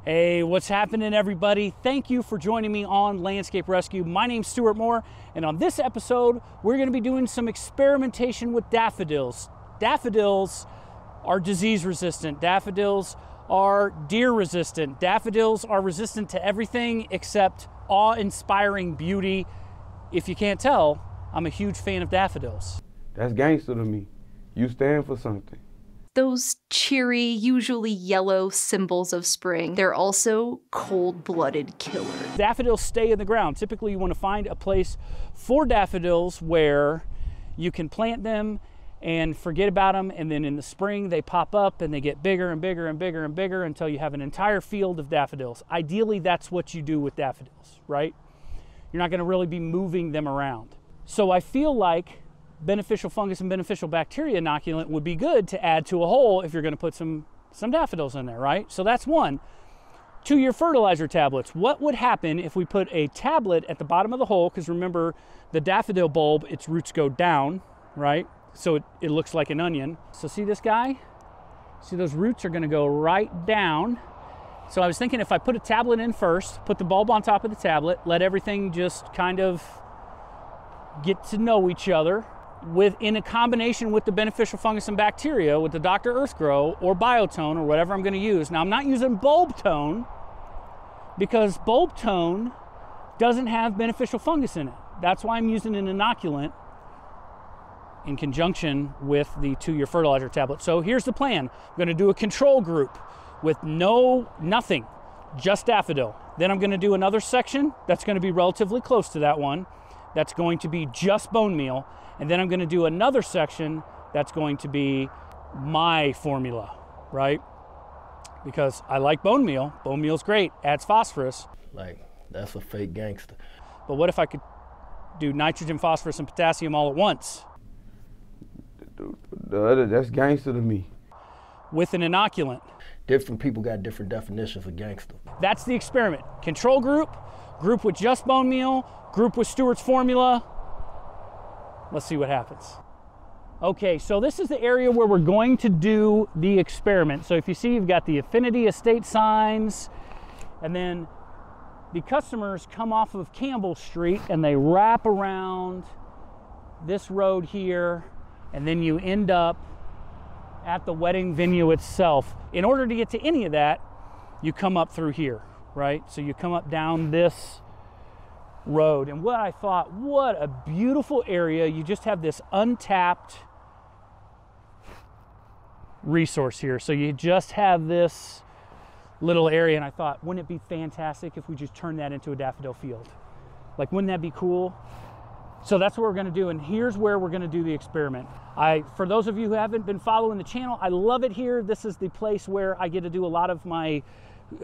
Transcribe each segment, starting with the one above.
Hey, what's happening, everybody? Thank you for joining me on Landscape Rescue. My name's Stuart Moore, and on this episode, we're going to be doing some experimentation with daffodils. Daffodils are disease resistant. Daffodils are deer resistant. Daffodils are resistant to everything except awe-inspiring beauty. If you can't tell, I'm a huge fan of daffodils. That's gangster to me. You stand for something. Those cheery, usually yellow symbols of spring, they're also cold-blooded killers. Daffodils stay in the ground. Typically, you want to find a place for daffodils where you can plant them and forget about them, and then in the spring they pop up and they get bigger and bigger and bigger and bigger until you have an entire field of daffodils. Ideally, that's what you do with daffodils, right? You're not going to really be moving them around. So I feel like beneficial fungus and beneficial bacteria inoculant would be good to add to a hole if you're going to put some daffodils in there, right? So that's one. To your fertilizer tablets, what would happen if we put a tablet at the bottom of the hole? Because remember, the daffodil bulb, its roots go down, right? So it looks like an onion. So see this guy? See, those roots are going to go right down. So I was thinking if I put a tablet in first, put the bulb on top of the tablet, let everything just kind of get to know each other, in a combination with the beneficial fungus and bacteria, with the Dr. Earth Grow or Biotone or whatever I'm going to use. Now, I'm not using bulb tone because bulb tone doesn't have beneficial fungus in it. That's why I'm using an inoculant in conjunction with the 2-year fertilizer tablet. So here's the plan. I'm going to do a control group with nothing, just daffodil. Then I'm going to do another section that's going to be relatively close to that one. That's going to be just bone meal. And then I'm going to do another section that's going to be my formula, right? Because I like bone meal. Bone meal's great, adds phosphorus. Like, that's a fake gangster. But what if I could do nitrogen, phosphorus, and potassium all at once? That's gangster to me. With an inoculant. Different people got different definitions of gangster. That's the experiment. Control group, group with just bone meal, group with Stewart's formula. Let's see what happens. Okay, so this is the area where we're going to do the experiment. So if you see, you've got the Affinity Estate signs, and then the customers come off of Campbell Street and they wrap around this road here, and then you end up at the wedding venue itself. In order to get to any of that, you come up through here, right? So you come up down this road, and what I thought, what a beautiful area. You just have this untapped resource here. So you just have this little area, and I thought, wouldn't it be fantastic if we just turned that into a daffodil field? Like, wouldn't that be cool? So that's what we're going to do, and here's where we're going to do the experiment. For those of you who haven't been following the channel, I love it here. This is the place where I get to do a lot of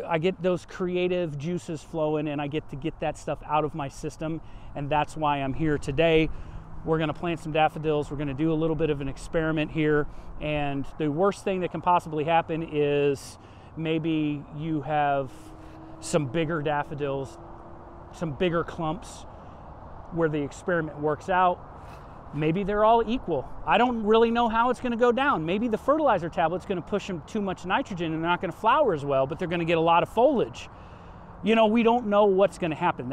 I get those creative juices flowing, and I get to get that stuff out of my system, and that's why I'm here today. We're going to plant some daffodils. We're going to do a little bit of an experiment here, and the worst thing that can possibly happen is maybe you have some bigger daffodils, some bigger clumps where the experiment works out. Maybe they're all equal. I don't really know how it's going to go down. Maybe the fertilizer tablet's going to push them too much nitrogen and they're not going to flower as well, but they're going to get a lot of foliage. You know, we don't know what's going to happen.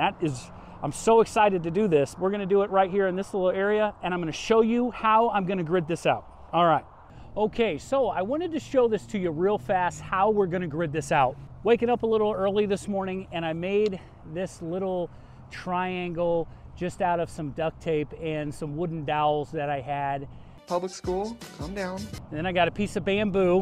I'm so excited to do this. We're going to do it right here in this little area, and I'm going to show you how I'm going to grid this out. All right. Okay, so I wanted to show this to you real fast, how we're going to grid this out. Waking up a little early this morning, and I made this little triangle just out of some duct tape and some wooden dowels that I had. Public school, calm down. And then I got a piece of bamboo,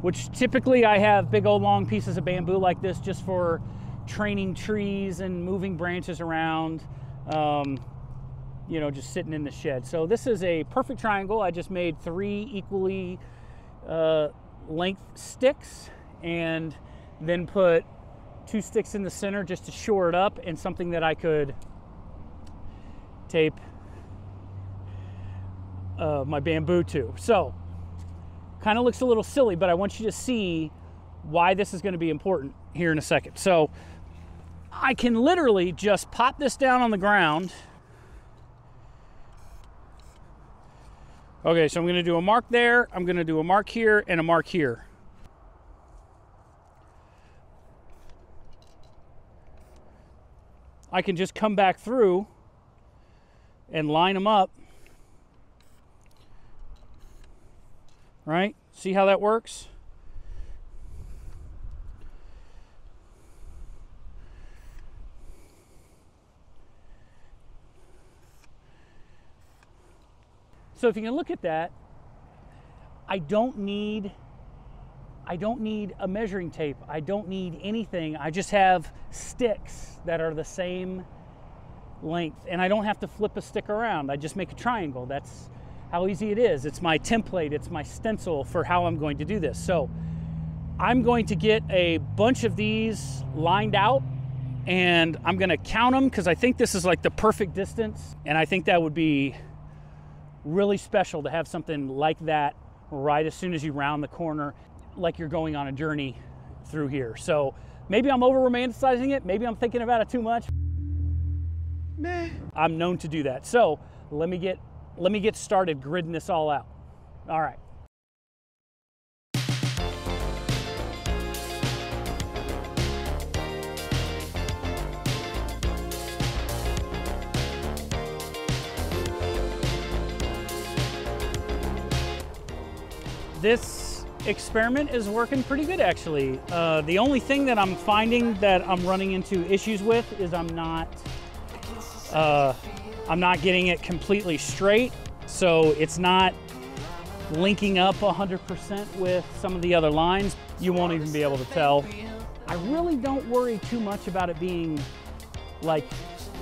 which typically I have big old long pieces of bamboo like this just for training trees and moving branches around, you know, just sitting in the shed. So this is a perfect triangle. I just made 3 equally length sticks and then put 2 sticks in the center just to shore it up, and something that I could tape my bamboo to. So kind of looks a little silly, but I want you to see why this is going to be important here in a second. So I can literally just pop this down on the ground. Okay, so I'm going to do a mark there, I'm going to do a mark here, and a mark here. I can just come back through and line them up. Right? See how that works? So if you can look at that, I don't need a measuring tape. I don't need anything. I just have sticks that are the same length, and I don't have to flip a stick around. I just make a triangle. That's how easy it is. It's my template. It's my stencil for how I'm going to do this. So I'm going to get a bunch of these lined out, and I'm going to count them because I think this is like the perfect distance, and I think that would be really special to have something like that right as soon as you round the corner, like you're going on a journey through here. So maybe I'm over romanticizing it. Maybe I'm thinking about it too much. Meh. I'm known to do that. So let me get started gridding this all out. All right. This experiment is working pretty good, actually. The only thing that I'm finding that I'm running into issues with is I'm not getting it completely straight, so it's not linking up 100% with some of the other lines. You won't even be able to tell. I really don't worry too much about it being like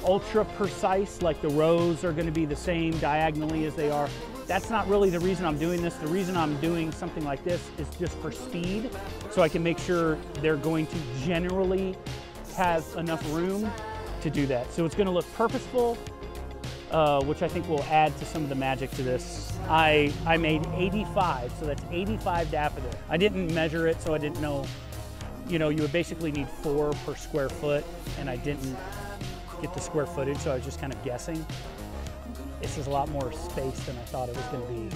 ultra precise, like the rows are going to be the same diagonally as they are. That's not really the reason I'm doing this. The reason I'm doing something like this is just for speed, so I can make sure they're going to generally have enough room to do that. So it's going to look purposeful, which I think will add to some of the magic to this. I made 85, so that's 85 daffodils. I didn't measure it, so I didn't know. You know, you would basically need 4 per square foot, and I didn't get the square footage, so I was just kind of guessing. This is a lot more space than I thought it was going to be.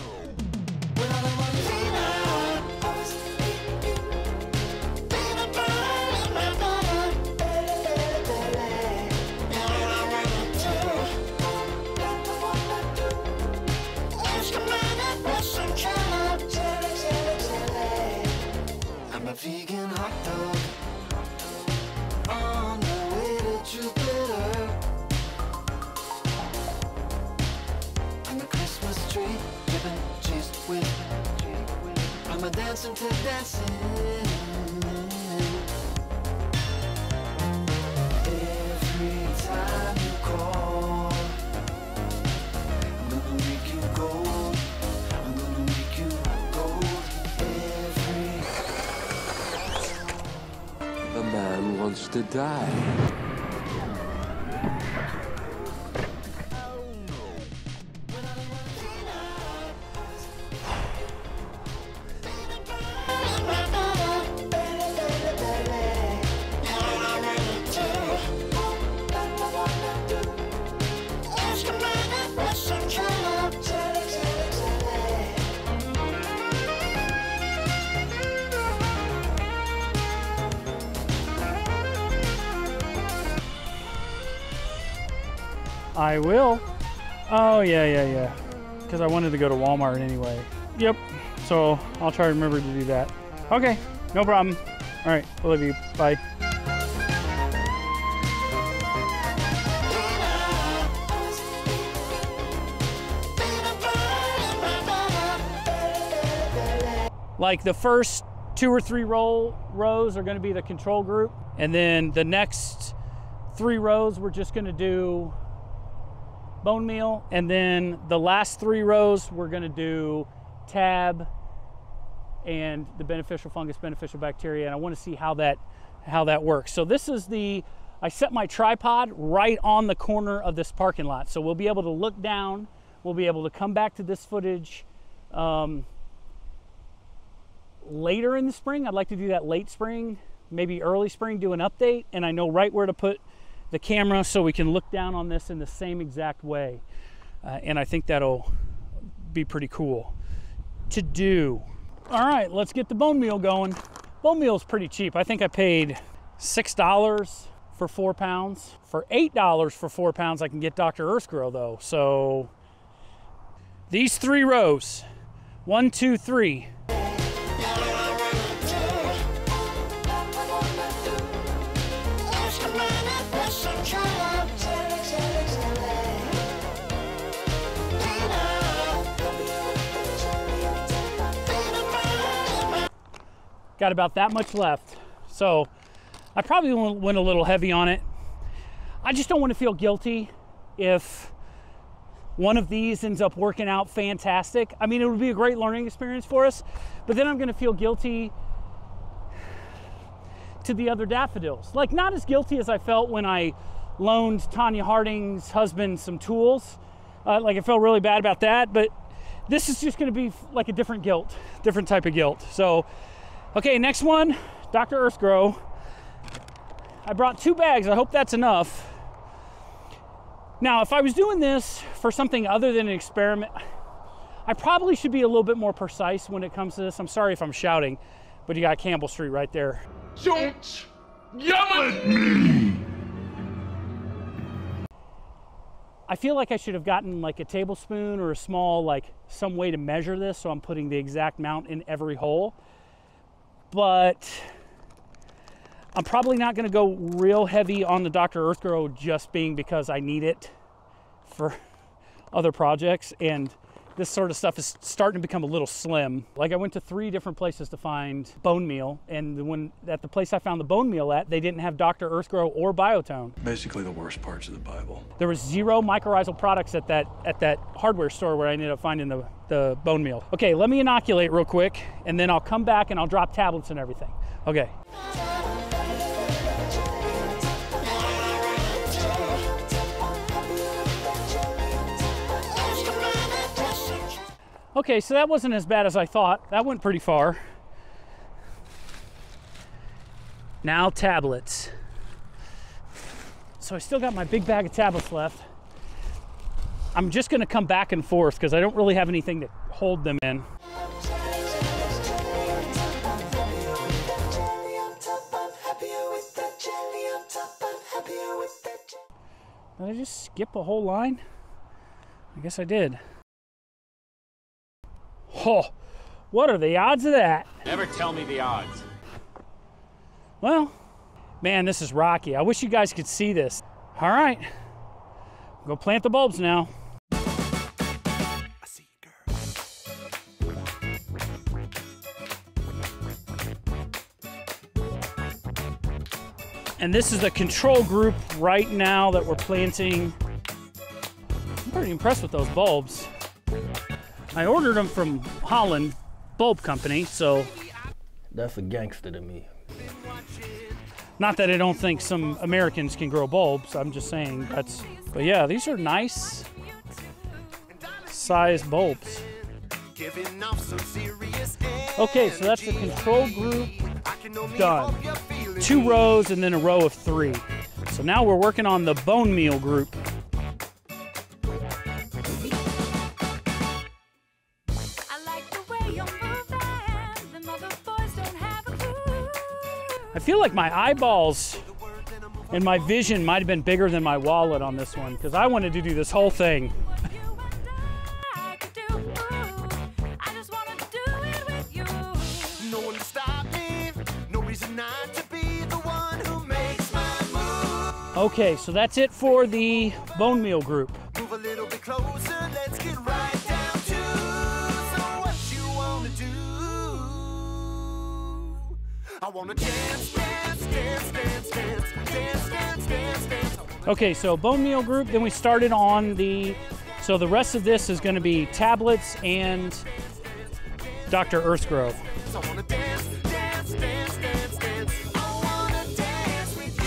I'm a vegan hot dog on the way to Jupiter. I'm a Christmas tree, dripping cheese with. I'm a dancing to dancing. Every time you call, I'm gonna make you gold. I'm gonna make you gold. The man wants to die. I will. Oh, yeah. Because I wanted to go to Walmart anyway. Yep. So I'll try to remember to do that. Okay, no problem. All right, I love you. Bye. Like the first 2 or 3 rows are going to be the control group, and then the next 3 rows we're just going to do bone meal, and then the last 3 rows we're going to do tab and the beneficial fungus, beneficial bacteria, and I want to see how that works. So this is I set my tripod right on the corner of this parking lot, so we'll be able to look down. We'll be able to come back to this footage later in the spring. I'd like to do that late spring, maybe early spring, do an update, and I know right where to put the camera so we can look down on this in the same exact way. And I think that'll be pretty cool to do. All right, let's get the bone meal going. Bone meal is pretty cheap. I think I paid $6 for 4 pounds. For $8 for 4 pounds, I can get Dr. Earthgrow though. So these 3 rows, 1, 2, 3. Got about that much left. So I probably went a little heavy on it. I just don't want to feel guilty if one of these ends up working out fantastic. I mean, it would be a great learning experience for us, but then I'm going to feel guilty to the other daffodils. Like, not as guilty as I felt when I loaned Tanya Harding's husband some tools. Like, I felt really bad about that, but this is just going to be like a different guilt, different type of guilt. So, okay, next one, Dr. Earthgrow. I brought 2 bags. I hope that's enough. Now, if I was doing this for something other than an experiment, I probably should be a little bit more precise when it comes to this. I'm sorry if I'm shouting, but you got Campbell Street right there. Don't yell at me! I feel like I should have gotten like a tablespoon or a small, like some way to measure this so I'm putting the exact amount in every hole. But I'm probably not going to go real heavy on the Dr. Earthgrow just being because I need it for other projects, and this sort of stuff is starting to become a little slim. Like, I went to 3 different places to find bone meal, and at the place I found the bone meal at, they didn't have Dr. Earthgrow or Biotone. Basically the worst parts of the Bible. There was 0 mycorrhizal products at that hardware store where I ended up finding the bone meal. Okay, let me inoculate real quick, and then I'll come back and I'll drop tablets and everything. Okay. Okay, so that wasn't as bad as I thought. That went pretty far. Now tablets. So I still got my big bag of tablets left. I'm just gonna come back and forth because I don't really have anything to hold them in. Did I just skip a whole line? I guess I did. Oh, what are the odds of that? Never tell me the odds. Well, man, this is rocky. I wish you guys could see this. All right, go plant the bulbs now. I see you, girl. And this is the control group right now that we're planting. I'm pretty impressed with those bulbs. I ordered them from Holland Bulb Company, so. That's a gangster to me. Not that I don't think some Americans can grow bulbs, I'm just saying that's, but yeah, these are nice sized bulbs. Okay, so that's the control group done. 2 rows and then a row of 3. So now we're working on the bone meal group. I feel like my eyeballs and my vision might have been bigger than my wallet on this one because I wanted to do this whole thing. Okay, so that's it for the bone meal group. Move a little bit closer, let's get right down to what you wanna do. I wanna dance, dance, dance, dance, dance, dance, dance, dance, dance. Okay, so bone meal group, then we started on so the rest of this is gonna be tablets and Dr. Earthgrow. So I wanna dance, dance, dance, dance, dance. I wanna dance with you.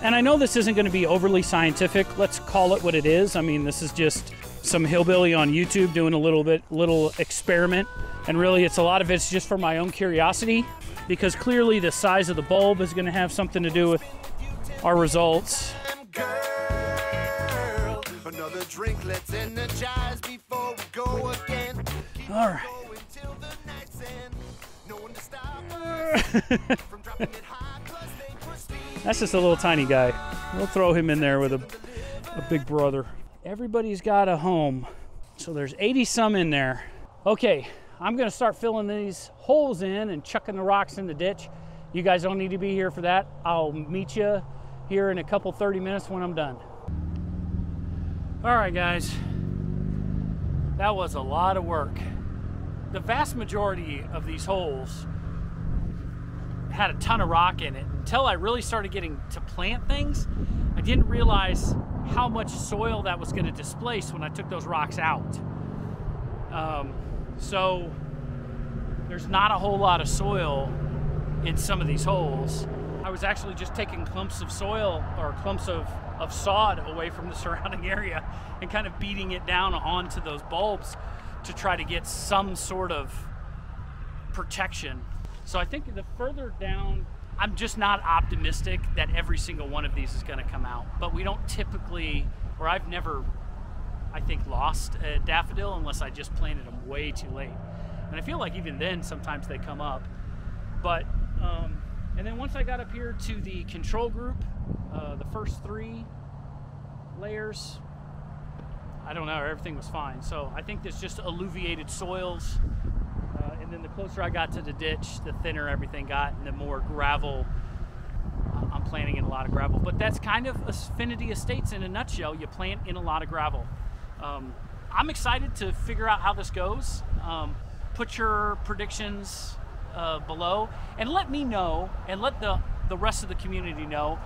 And I know this isn't gonna be overly scientific. Let's call it what it is. I mean, this is just some hillbilly on YouTube doing a little experiment. And really, a lot of it's just for my own curiosity, because clearly the size of the bulb is gonna have something to do with our results. Girl, another drink, let's energize before we go again. All right. No one to stop from dropping it high, 'cause they pristine. That's just a little tiny guy. We'll throw him in there with a big brother. Everybody's got a home. So there's 80 some in there. Okay, I'm gonna start filling these holes in and chucking the rocks in the ditch. You guys don't need to be here for that. I'll meet you here in a couple 30 minutes when I'm done. All right, guys. That was a lot of work. The vast majority of these holes had a ton of rock in it. Until I really started getting to plant things, I didn't realize how much soil that was going to displace when I took those rocks out. So there's not a whole lot of soil in some of these holes. I was actually just taking clumps of soil or clumps of sod away from the surrounding area and kind of beating it down onto those bulbs to try to get some sort of protection. So I think the further down, I'm just not optimistic that every single one of these is going to come out. But we don't typically, or I've never, I think, lost a daffodil unless I just planted them way too late. And I feel like even then sometimes they come up. But and then once I got up here to the control group, the first 3 layers, I don't know, everything was fine. So I think there's just alluviated soils. And then the closer I got to the ditch, the thinner everything got, and the more gravel. I'm planting in a lot of gravel. But that's kind of Affinity Estates in a nutshell. You plant in a lot of gravel. I'm excited to figure out how this goes. Put your predictions below and let me know, and let the rest of the community know.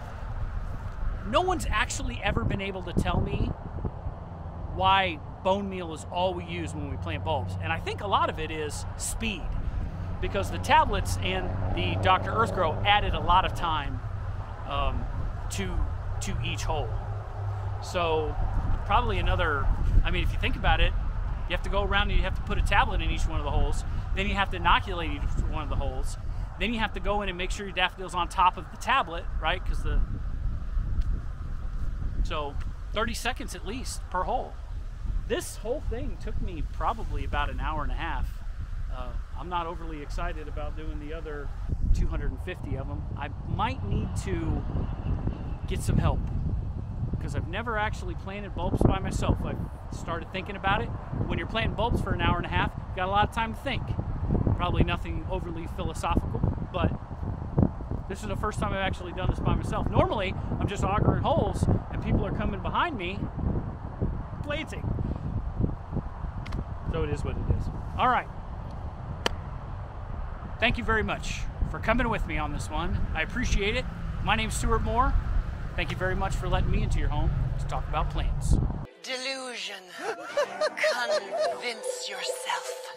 No one's actually ever been able to tell me why bone meal is all we use when we plant bulbs. And I think a lot of it is speed, because the tablets and the Dr. Earthgrow added a lot of time to each hole. So probably another, I mean, if you think about it, you have to go around and you have to put a tablet in each one of the holes. Then you have to inoculate each one of the holes. Then you have to go in and make sure your daffodil's on top of the tablet, right? So 30 seconds at least per hole. This whole thing took me probably about an hour and a half. I'm not overly excited about doing the other 250 of them. I might need to get some help because I've never actually planted bulbs by myself. I've started thinking about it. When you're planting bulbs for an hour and a half, you've got a lot of time to think. Probably nothing overly philosophical, but this is the first time I've actually done this by myself. Normally, I'm just augering holes and people are coming behind me planting. So it is what it is. All right. Thank you very much for coming with me on this one. I appreciate it. My name's Stuart Moore. Thank you very much for letting me into your home to talk about plants. Delusion. Convince yourself.